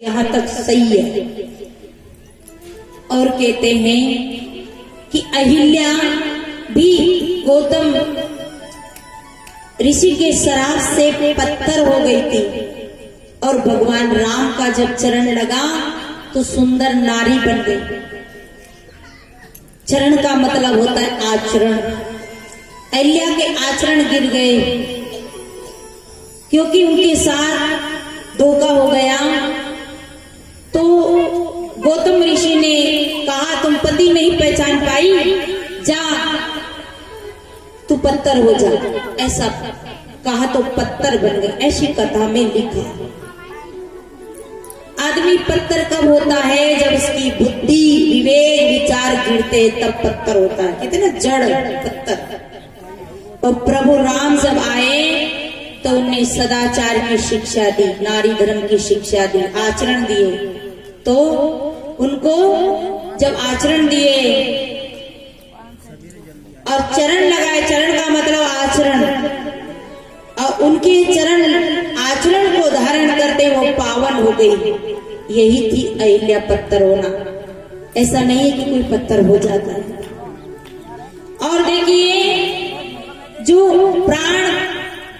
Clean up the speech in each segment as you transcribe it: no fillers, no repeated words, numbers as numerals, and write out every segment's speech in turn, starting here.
यहाँ तक सही है। और कहते हैं कि अहिल्या भी गौतम ऋषि के श्राप से पत्थर हो गई थी और भगवान राम का जब चरण लगा तो सुंदर नारी बन गई। चरण का मतलब होता है आचरण। अहिल्या के आचरण गिर गए क्योंकि उनके साथ धोखा हो गया। तो गौतम ऋषि ने कहा तुम पति नहीं पहचान पाई, जा तू पत्थर हो जा। ऐसा कहा तो पत्थर बन गए। ऐसी कथा में लिखा। आदमी पत्थर कब होता है? जब उसकी बुद्धि विवेक विचार गिरते तब पत्थर होता है। कितना जड़ पत्थर। और प्रभु राम जब आए तो उन्हें सदाचार की शिक्षा दी, नारी धर्म की शिक्षा दी, आचरण दिए। तो उनको जब आचरण दिए और चरण लगाए, चरण का मतलब आचरण, और उनके चरण आचरण को धारण करते वो पावन हो गई। यही थी अहिल्या पत्थर होना। ऐसा नहीं है कि कोई पत्थर हो जाता है। और देखिए जो प्राण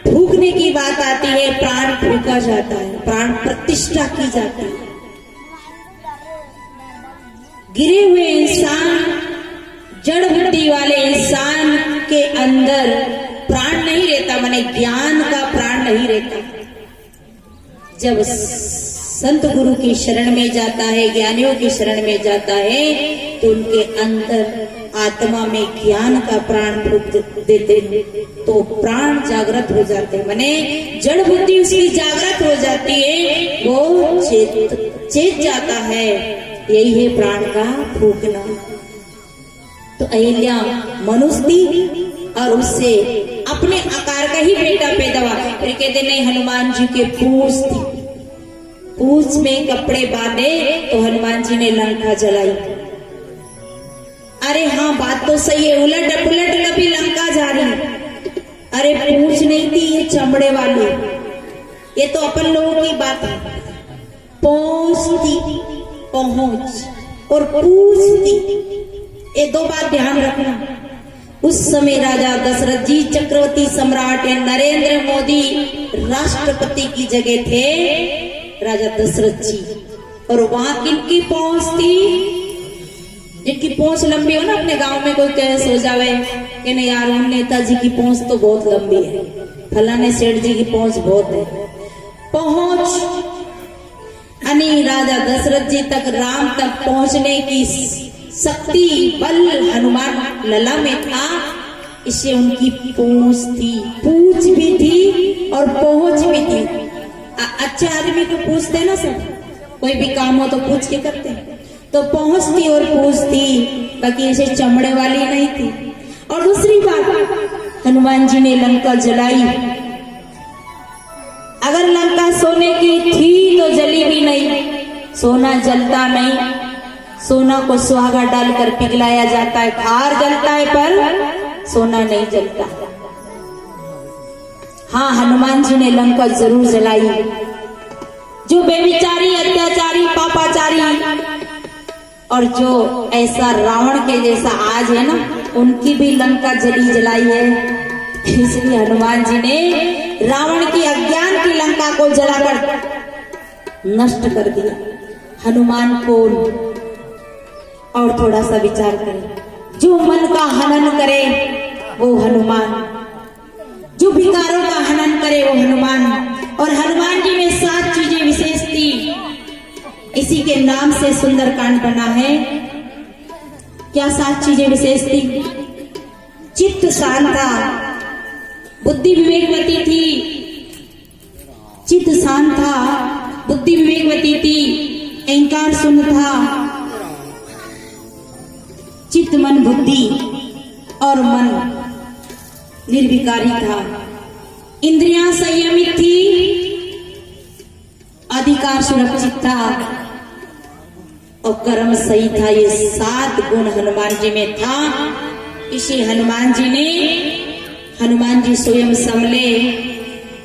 फूकने की बात आती है, प्राण फूका जाता है, प्राण प्रतिष्ठा की जाती है। गिरे हुए इंसान, जड़ बुद्धि वाले इंसान के अंदर प्राण नहीं रहता, माने ज्ञान का प्राण नहीं रहता। जब संत गुरु की शरण में जाता है, ज्ञानियों की शरण में जाता है, तो उनके अंदर आत्मा में ज्ञान का प्राण फूक देते हैं, तो प्राण जागृत हो जाते हैं। माने जड़ बुद्धि उसकी जागृत हो जाती है, वो चेत जाता है। यही है प्राण का फूकना। तो अहिल्या मनुष्य थी और उससे अपने आकार का ही बेटा पैदा हुआ। फिर कहते नहीं, हनुमान जी के पूंछ थी, पूंछ में कपड़े बांधे तो हनुमान जी ने लंका जलाई। अरे हाँ, बात तो सही है, उलट पुलट कभी लंका जा रही। अरे पूंछ नहीं थी, ये चमड़े वाली। ये तो अपन लोगों की बात है। पहुंच थी, पहुंच और पूंछ थी। ये दो बात ध्यान रखना। उस समय राजा दशरथ जी चक्रवर्ती सम्राट या नरेंद्र मोदी राष्ट्रपति की जगह थे राजा दशरथ जी। और वहां किनकी पहुंच थी? जिनकी पहुंच लंबी हो ना। अपने गांव में कोई कैसे हो जावे कि नहीं यार, उन नेताजी की पहुंच तो बहुत लंबी है, फलाने सेठ जी की पहुंच बहुत है। पहुंच यानी राजा दशरथ जी तक, राम तक पहुंचने की शक्ति बल हनुमान लला में था। इससे उनकी पहुंच थी, पूछ भी थी और पहुंच भी थी। अच्छे आदमी को पूछते ना सब, कोई भी काम हो तो पूछ के करते हैं। तो पहुंच थी और पूछ थी, बाकी ऐसे चमड़े वाली नहीं थी। और दूसरी बात, हनुमान जी ने लंका जलाई। अगर लंका सोने की थी तो जली भी नहीं। सोना जलता नहीं, सोना को सुहागा डालकर पिघलाया जाता है, खार जलता है पर सोना नहीं जलता। हाँ, हनुमान जी ने लंका जरूर जलाई। जो बेविचारी, अत्याचारी, पापाचारी और जो ऐसा रावण के जैसा आज है ना, उनकी भी लंका जली जलाई है। इसलिए हनुमान जी ने रावण की अज्ञान की लंका को जलाकर नष्ट कर दिया। हनुमान कौन? और थोड़ा सा विचार करें। जो मन का हनन करे वो हनुमान, जो विकारों का हनन करे वो हनुमान। और हनुमान जी में 7 चीजें विशेष थी। इसी के नाम से सुंदरकांड बना है। क्या 7 चीजें विशेष थी? चित्त शांत था, बुद्धि विवेकवती थी। चित्त शांत था, बुद्धि विवेकवती थी, अहंकार शून्य था। चित्त मन बुद्धि और मन निर्विकारी था। इंद्रियां संयमित थी, अधिकार सुरक्षित था और कर्म सही था। ये 7 गुण हनुमान जी में था। इसी हनुमान जी स्वयं संभले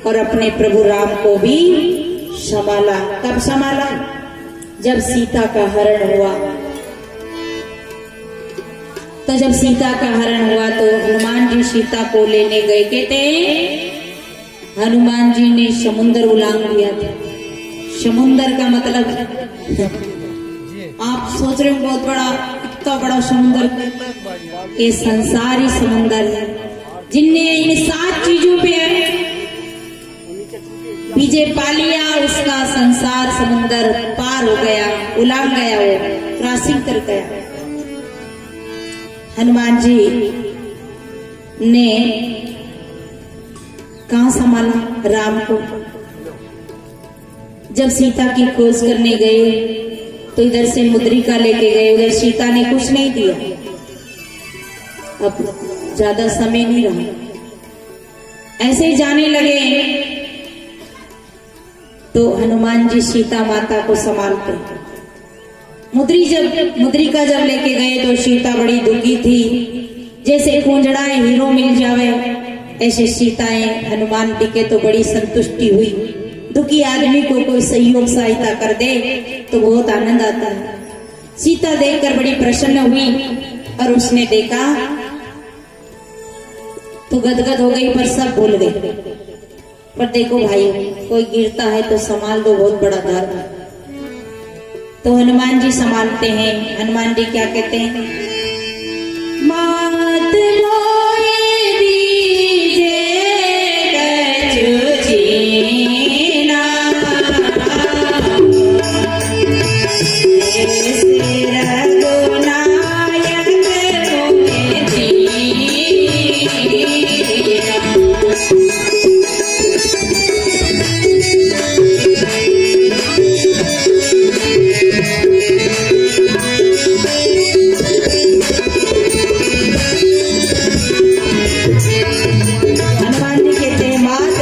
और अपने प्रभु राम को भी संभाला। कब संभाला? जब सीता का हरण हुआ, तो जब सीता का हरण हुआ तो हनुमान जी सीता को लेने गए। कहते हनुमान जी ने समुद्र उलांग लिया था। समुद्र का मतलब आप सोच रहे हो बहुत बड़ा, इतना बड़ा समुद्र, ये संसारी समुद्र है। जिनने इन 7 चीजों पे विजय पा लिया, उसका संसार समुद्र पार हो गया, उलांग गया, वो क्रॉसिंग कर गया। हनुमान जी ने कहां संभाला राम को। जब सीता की खोज करने गए तो इधर से मुद्रिका लेके गए, उधर सीता ने कुछ नहीं दिया। अब ज्यादा समय नहीं रहा, ऐसे ही जाने लगे तो हनुमान जी सीता माता को संभालते। मुद्रिका जब लेके गए तो सीता बड़ी दुखी थी। जैसे खोजड़ाए हीरो मिल जावे, ऐसे सीताएं हनुमान जी के तो बड़ी संतुष्टि हुई। दुखी आदमी को कोई सहयोग सहायता कर दे तो बहुत आनंद आता है। सीता देखकर बड़ी प्रसन्न हुई और उसने देखा तो गदगद हो गई, पर सब भूल गई। पर देखो भाई, कोई गिरता है तो संभाल दो, बहुत बड़ा धर्म है। तो हनुमान जी संभालते हैं। हनुमान जी क्या कहते हैं? मात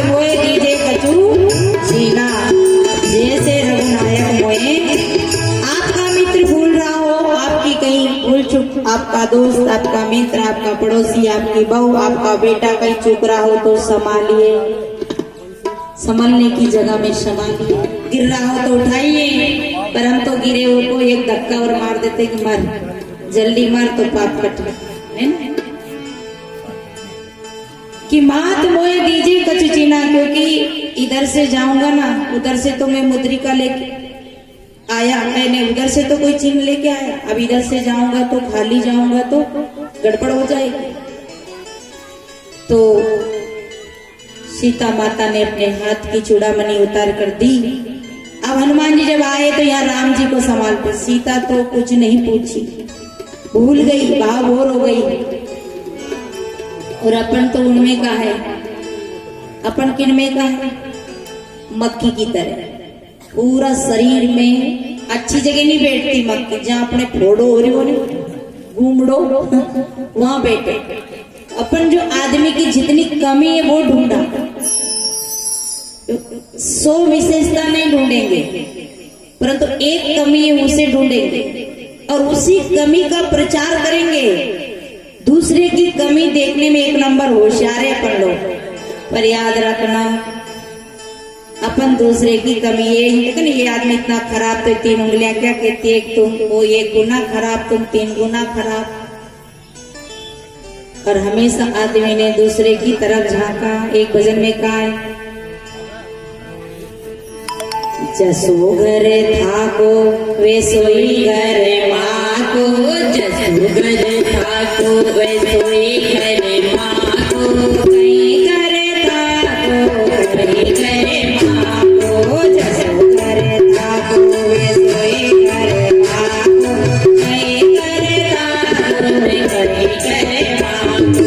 मोए दीजे कछु जीना, ऐसे रघुनायक मोए दीना। आपका दोस्त, आपका मित्र, आपका पड़ोसी, आपकी बहू, आपका बेटा कहीं चूक रहा हो तो संभालिए, संभलने की जगह में संभालिए। गिर रहा हो तो उठाइए, पर हम तो गिरे हो को एक धक्का और मार देते कि मर, जल्दी मर तो पाप कट, है ना? कि मात मोए दीजिए कछु चीना, क्योंकि इधर से जाऊंगा ना, उधर से तो मैं मुद्रिका लेके आया, मैंने उधर से तो कोई चीन लेके आया, अब इधर से जाऊंगा तो खाली जाऊंगा तो गड़बड़ हो जाएगी। तो सीता माता ने अपने हाथ की चूड़ामणि उतार कर दी। अब हनुमान जी जब आए तो यहाँ राम जी को संभालते। सीता तो कुछ नहीं पूछी, भूल गई, भावभोर हो गई। और अपन तो उनमें का है, अपन किन में का है? मक्खी की तरह पूरा शरीर में अच्छी जगह नहीं बैठती मक्खी, जहाँ अपने फोड़ो हो रही हो घूमड़ो वहां बैठे। अपन जो आदमी की जितनी कमी है वो ढूंढा, 100 विशेषता नहीं ढूंढेंगे, परंतु एक कमी है उसे ढूंढेंगे और उसी कमी का प्रचार करेंगे। दूसरे की कमी देखने में एक नंबर होशियार है अपन लोग, पर याद रखना अपन दूसरे की कमी ये लेकिन ये आदमी इतना खराब तो 3 उंगलियां क्या कहती है, तुम वो 1 गुना खराब, तुम 3 गुना खराब। और हमेशा आदमी ने दूसरे की तरफ झांका। एक भजन में कहा है, जसो घर थाको वे सोई घर माको, जसो घर थाको वे सोई घर माको, कहीं घर थाको कहीं घर माको, जसो घर थाको वे सोई घर माको, कहीं घर थाको कहीं घर माको।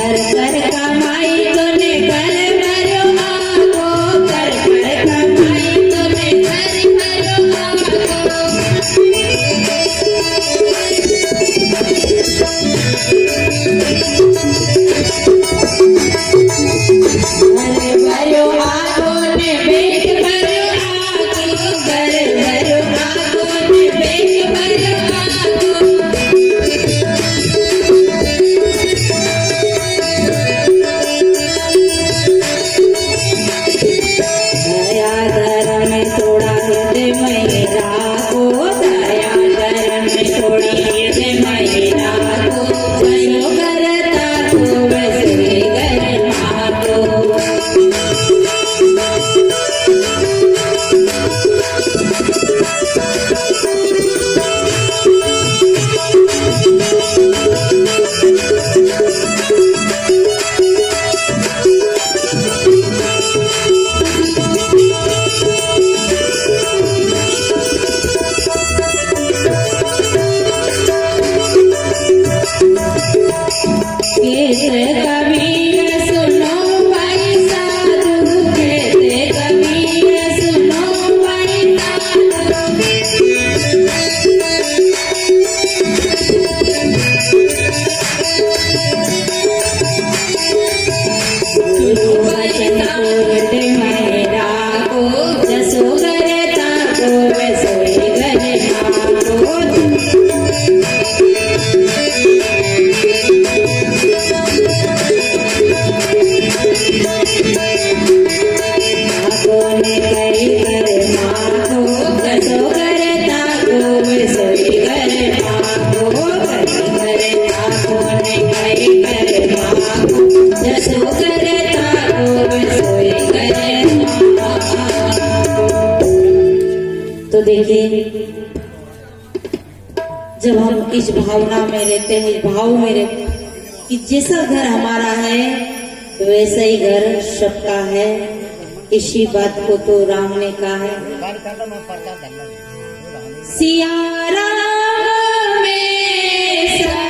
कर कर कमाई तूने कर भरो आगो, कर कर कमाई तूने कर भरो आगो। अरे भरो आगो ने पेट भरो आगो, कर भरो आगो ने पेट भरो आगो। दया धर्म थोड़ा हृदय मेरा को, दया धर्म थोड़ी हृदय मेरा को, जयो करता को वैसे करना को। कहते कबीर सुनो भाई साधु, कहते कबीर सुनो भाई साधु। गुरु वचन को हृदय में राखो, जसो करता को वैसो ही करना को। तो देखिए, जब हम इस भावना में रहते हैं, इस भाव में रहते कि जैसा घर हमारा है वैसा ही घर सबका है, इसी बात को तो राम ने कहा है। सिया राम में सब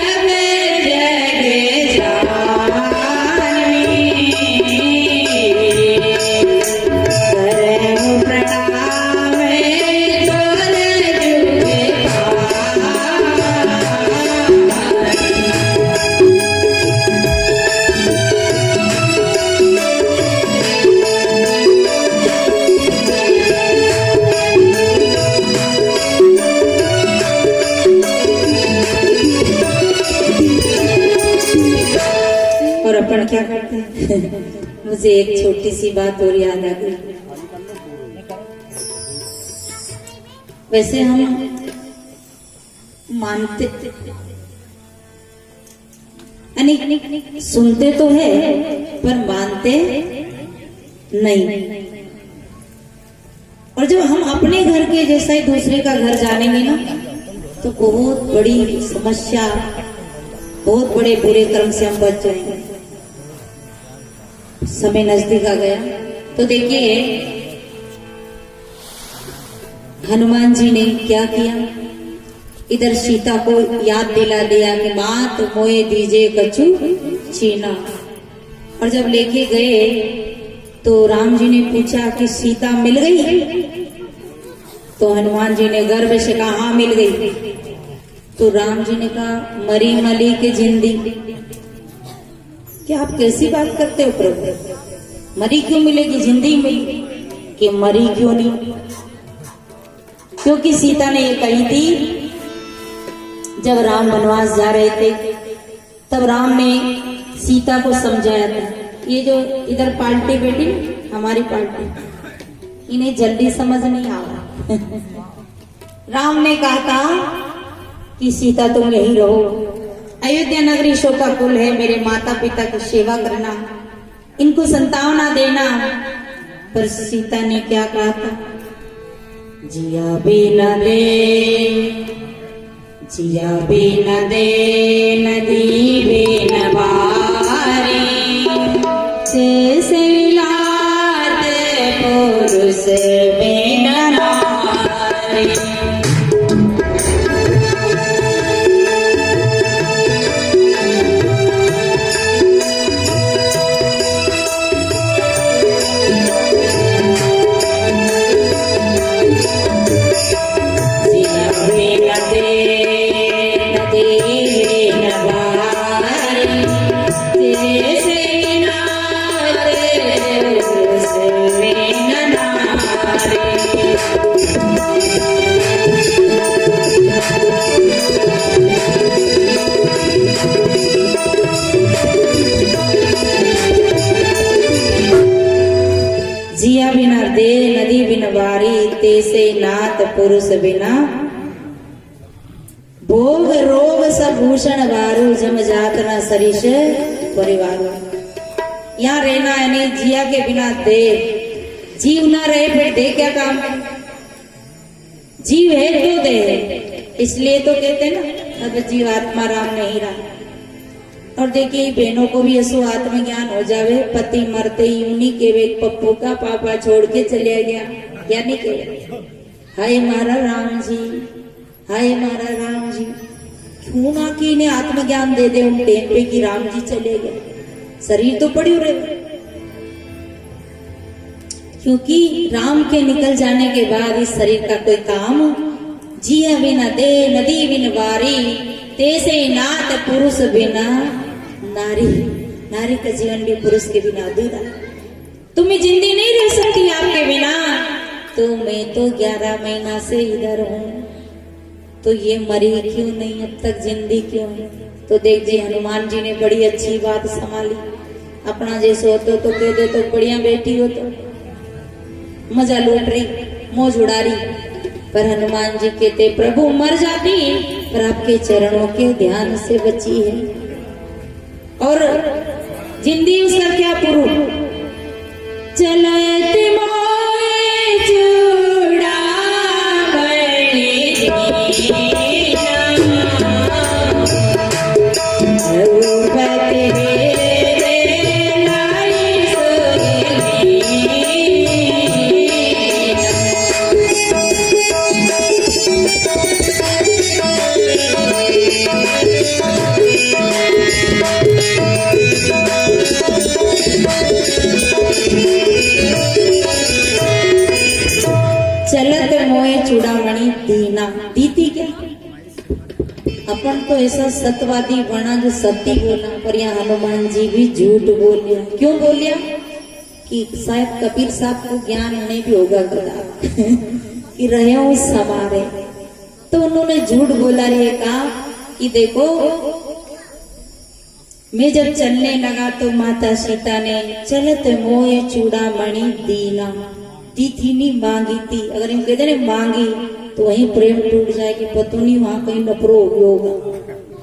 जग जानी, करम प्रणाम चोर जुगे और अपन क्या करते हैं। मुझे एक छोटी सी बात और याद आ गई। वैसे हम मानते यानी सुनते तो है पर मानते नहीं। और जब हम अपने घर के जैसा ही दूसरे का घर जानेंगे ना, तो बहुत बड़ी समस्या, बहुत बड़े बुरे कर्म से हम बच जाएंगे। समय नजदीक आ गया तो देखिए हनुमान जी ने क्या किया, इधर सीता को याद दिला दिया कि मात मोए दीजे कछु छीना। और जब लेके गए तो राम जी ने पूछा कि सीता मिल गई? तो हनुमान जी ने गर्व से कहा हाँ मिल गई। तो राम जी ने कहा मरी मली के जिंदी। क्या आप कैसी बात करते हो प्रभु, मरी क्यों मिलेगी, जिंदी मिली कि मरी क्यों नहीं? क्योंकि सीता ने ये कही थी, जब राम वनवास जा रहे थे तब राम ने सीता को समझाया था। ये जो इधर पार्टी बैठी हमारी पार्टी, इन्हें जल्दी समझ नहीं आ रहा। राम ने कहा था कि सीता तुम यही रहो, अयोध्या नगरी शोका कुल है, मेरे माता पिता की सेवा करना, इनको संतावना देना। पर सीता ने क्या कहा था, जिया भी न दे, जिया भी न दे, नदी भी न बारी, से लात पुरुष में न नारी। तेसे नाथ पुरुष बिना, भोग रोग सब भूषण वारू, जम जात न सरिष परिवार। यहाँ रहना है नहीं, जिया के बिना दे, जीव ना रहे फिर दे क्या काम है, जीव है तो दे। इसलिए तो कहते हैं ना, अब जीव आत्मा राम नहीं रहा। और देखिए बहनों को भी ऐसो आत्मज्ञान हो जावे, पति मरते ही उन्हीं के वे पप्पू का पापा छोड़ के चले गया, क्या नहीं कहे हाय मारा राम जी, हाय मारा राम जी। क्यों ना कि इन्हें आत्मज्ञान दे दे उन टाइम पे कि राम जी चले गए, शरीर तो पड़ी रहे। क्योंकि राम के निकल जाने के बाद इस शरीर का कोई काम, जिया बिना दे नदी बिन वारी, तेसे नाथ पुरुष बिना नारी। नारी का जीवन भी पुरुष के बिना अधूरा। तुम्हें जिंदगी नहीं रह सकती आपके बिना, तो मैं तो 11 महीना से इधर हूँ, तो ये मरी क्यों नहीं, अब तक जिंदी क्यों है। तो देख जी हनुमान जी ने बड़ी अच्छी बात संभाली। अपना जैसे होते तो कह दे तो बढ़िया बेटी हो, तो मजा लूट रही, मौज उड़ा रही। पर हनुमान जी कहते प्रभु मर जाती पर आपके चरणों के ध्यान से बची है। और जिंदगी उसका क्या पुरु, चलत मोए चूड़ा चलत मोए चूड़ामणि दीना। दीती क्या, अपन तो ऐसा सत्यवादी बना जो सत्य बोला, पर यहाँ हनुमान जी भी झूठ बोलिया। क्यों बोलिया कि शायद कबीर साहब को ज्ञान उन्हें भी होगा कि रहे हो समारे, तो उन्होंने झूठ बोला रे कहा कि देखो मैं जब चलने लगा तो माता सीता ने चलत मोए चूड़ामणि दीना, दी थी नहीं मांगी थी। अगर हम कहते ना मांगी तो वहीं प्रेम टूट जाए कि पता नहीं वहां कहीं नफरो हो गया होगा,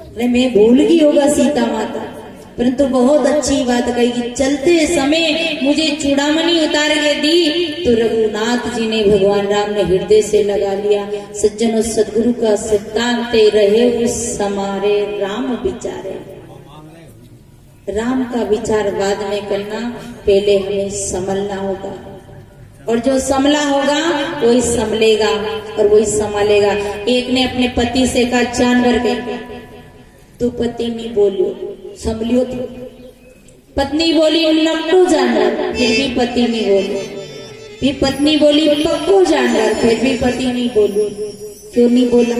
अरे मैं भूल गई होगा सीता माता। परंतु बहुत अच्छी बात कही कि चलते समय मुझे चूड़ामणि उतार के दी, तो रघुनाथ जी ने भगवान राम ने हृदय से लगा लिया। सज्जनों सदगुरु का सिद्धांत रहे उस समारे राम विचारे। राम का विचार बाद में करना, पहले हमें संभलना होगा, और जो संभला होगा वही संभलेगा और वही संभालेगा। एक ने अपने पति से कहा जानवर गई, तो पति नहीं बोलियो संभलियो थी। पत्नी बोली नक्कू जानवर, फिर भी पति नहीं बोली। फिर पत्नी बोली पक्कू जानवर, फिर भी पति नहीं बोली। क्यों नहीं बोला,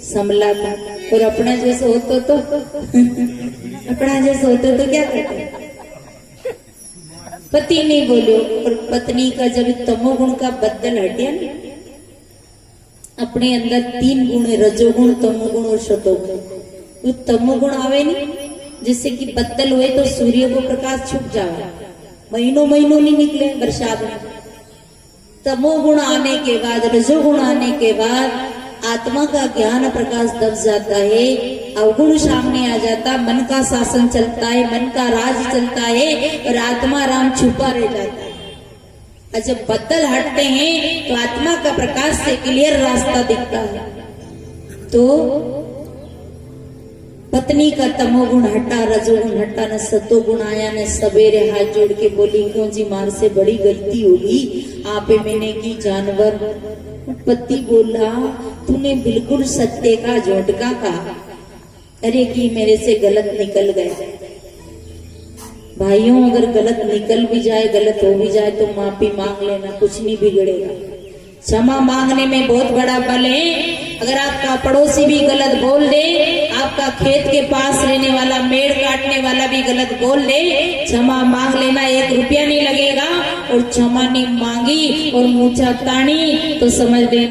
संभला था। और अपना जैसे होते तो अपना जैसे होते तो क्या करते, पति नहीं बोलो। और पत्नी का जब तमोगुण का बदल हटिया ना, अपने अंदर 3 गुण है, रजोगुण तमोगुण और शतोगुण। वो तमोगुण आवे नहीं, जिससे कि बदल हुए तो सूर्य को प्रकाश छुप जाए, महीनों महीनों नहीं निकले बरसात में। तमोगुण आने के बाद, रजोगुण आने के बाद आत्मा का ज्ञान प्रकाश दब जाता है, अवगुण सामने आ जाता, मन का शासन चलता है, मन का राज चलता है और आत्मा राम छुपा रह जाता है। और जब बदल हटते हैं तो आत्मा का प्रकाश से क्लियर रास्ता दिखता है। तो पत्नी का तमोगुण हटा, रजोगुण हटा, न सतोगुण आया। न सवेरे हाथ जोड़ के बोली क्यों जी मार से बड़ी गलती होगी, आपे मैंने की जानवर। पति बोला तूने बिल्कुल सत्य का झूठा कहा, अरे कि मेरे से गलत निकल गए। भाइयों अगर गलत निकल भी जाए, गलत हो भी जाए तो माफी मांग लेना, कुछ नहीं बिगड़ेगा। क्षमा मांगने में बहुत बड़ा बल है। अगर आपका पड़ोसी भी गलत बोल दे, आपका खेत के पास रहने वाला मेड़ काटने वाला भी गलत बोल दे, क्षमा मांग लेना, 1 रुपया नहीं लगेगा। और क्षमा नहीं मांगी और मूंछा तानी तो समझ लेना